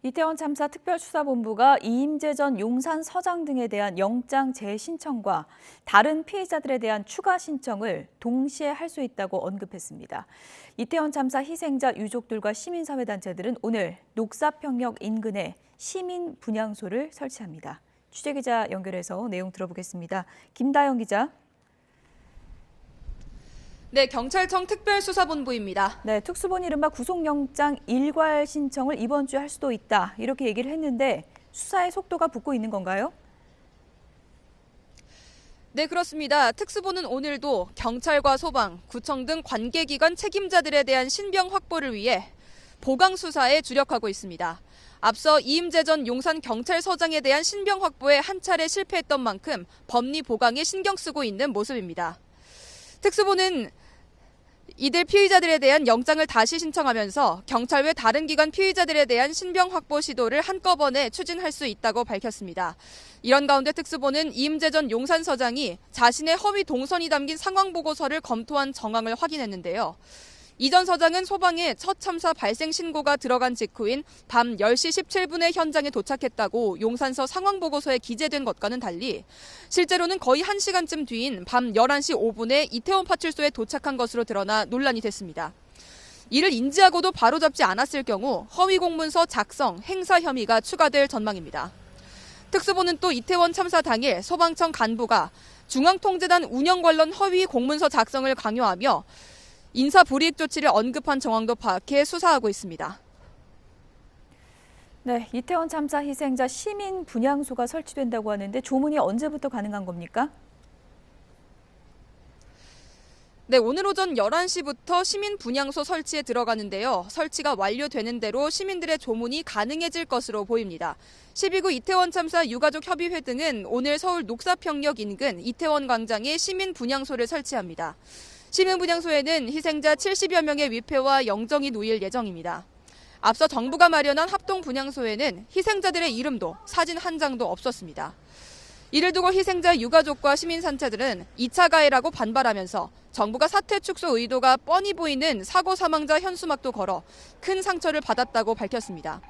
이태원 참사 특별수사본부가 이임재 전 용산서장 등에 대한 영장 재신청과 다른 피해자들에 대한 추가 신청을 동시에 할 수 있다고 언급했습니다. 이태원 참사 희생자 유족들과 시민사회단체들은 오늘 녹사평역 인근에 시민분향소를 설치합니다. 취재기자 연결해서 내용 들어보겠습니다. 김다영 기자. 네, 경찰청 특별수사본부입니다. 네, 특수본이 이른바 구속영장 일괄 신청을 이번 주에 할 수도 있다, 이렇게 얘기를 했는데 수사의 속도가 붙고 있는 건가요? 네, 그렇습니다. 특수본은 오늘도 경찰과 소방, 구청 등 관계기관 책임자들에 대한 신병 확보를 위해 보강 수사에 주력하고 있습니다. 앞서 이임재 전 용산경찰서장에 대한 신병 확보에 한 차례 실패했던 만큼 법리 보강에 신경 쓰고 있는 모습입니다. 특수본은 이들 피의자들에 대한 영장을 다시 신청하면서 경찰 외 다른 기관 피의자들에 대한 신병 확보 시도를 한꺼번에 추진할 수 있다고 밝혔습니다. 이런 가운데 특수본은 이임재 전 용산서장이 자신의 허위 동선이 담긴 상황보고서를 검토한 정황을 확인했는데요. 이 전 서장은 소방에 첫 참사 발생 신고가 들어간 직후인 밤 10시 17분에 현장에 도착했다고 용산서 상황보고서에 기재된 것과는 달리 실제로는 거의 1시간쯤 뒤인 밤 11시 5분에 이태원 파출소에 도착한 것으로 드러나 논란이 됐습니다. 이를 인지하고도 바로잡지 않았을 경우 허위 공문서 작성, 행사 혐의가 추가될 전망입니다. 특수본은 또 이태원 참사 당일 소방청 간부가 중앙통제단 운영 관련 허위 공문서 작성을 강요하며 인사 불이익 조치를 언급한 정황도 파악해 수사하고 있습니다. 네, 이태원 참사 희생자 시민 분향소가 설치된다고 하는데 조문이 언제부터 가능한 겁니까? 네, 오늘 오전 11시부터 시민 분향소 설치에 들어가는데요. 설치가 완료되는 대로 시민들의 조문이 가능해질 것으로 보입니다. 12구 이태원 참사 유가족 협의회 등은 오늘 서울 녹사평역 인근 이태원 광장에 시민 분향소를 설치합니다. 시민분향소에는 희생자 70여 명의 위패와 영정이 놓일 예정입니다. 앞서 정부가 마련한 합동분향소에는 희생자들의 이름도 사진 한 장도 없었습니다. 이를 두고 희생자 유가족과 시민단체들은 2차 가해라고 반발하면서 정부가 사태 축소 의도가 뻔히 보이는 사고 사망자 현수막도 걸어 큰 상처를 받았다고 밝혔습니다.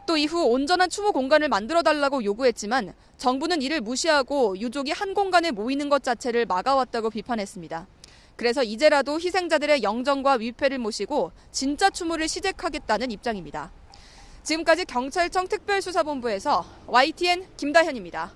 또 이후 온전한 추모 공간을 만들어달라고 요구했지만 정부는 이를 무시하고 유족이 한 공간에 모이는 것 자체를 막아왔다고 비판했습니다. 그래서 이제라도 희생자들의 영정과 위패를 모시고 진짜 추모를 시작하겠다는 입장입니다. 지금까지 경찰청 특별수사본부에서 YTN 김다현입니다.